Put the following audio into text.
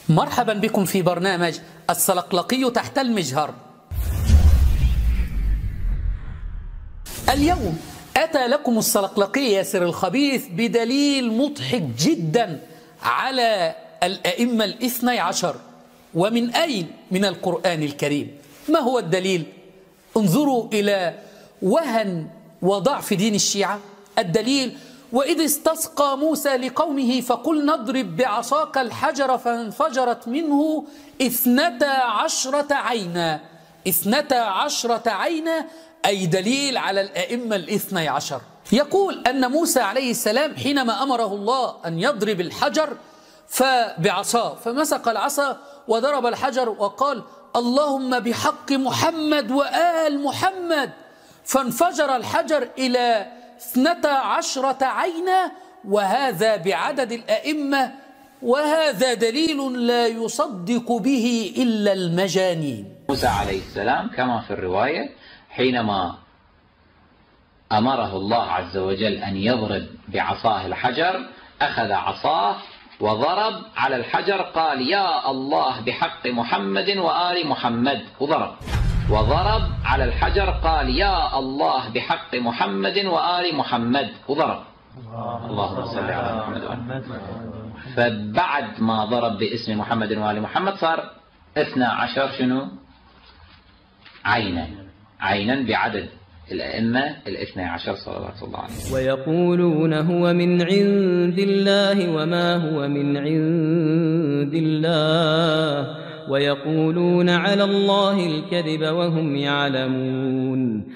مرحبا بكم في برنامج السلقلقي تحت المجهر. اليوم أتى لكم السلقلقي ياسر الخبيث بدليل مضحك جدا على الأئمة الاثني عشر. ومن أين؟ من القرآن الكريم. ما هو الدليل؟ انظروا إلى وهن وضعف دين الشيعة. الدليل: وإذ استسقى موسى لقومه فقل نضرب بعصاك الحجر فانفجرت منه 12 عينا. 12 عينا أي دليل على الأئمة الاثني عشر. يقول أن موسى عليه السلام حينما أمره الله أن يضرب الحجر بعصاه فمسك العصا وضرب الحجر وقال: اللهم بحق محمد وآل محمد، فانفجر الحجر إلى 12 عينا، وهذا بعدد الأئمة، وهذا دليل لا يصدق به إلا المجانين. موسى عليه السلام كما في الرواية حينما أمره الله عز وجل أن يضرب بعصاه الحجر أخذ عصاه وضرب على الحجر، قال: يا الله بحق محمد وآل محمد، وضرب على الحجر قال: يا الله بحق محمد وآل محمد، وضرب. اللهم صل على محمد وآل محمد. فبعد ما ضرب باسم محمد وآل محمد صار 12 شنو؟ عينا بعدد الأئمة الاثني عشر صلوات الله عليه. ويقولون هو من عند الله وما هو من عند الله، ويقولون على الله الكذب وهم يعلمون.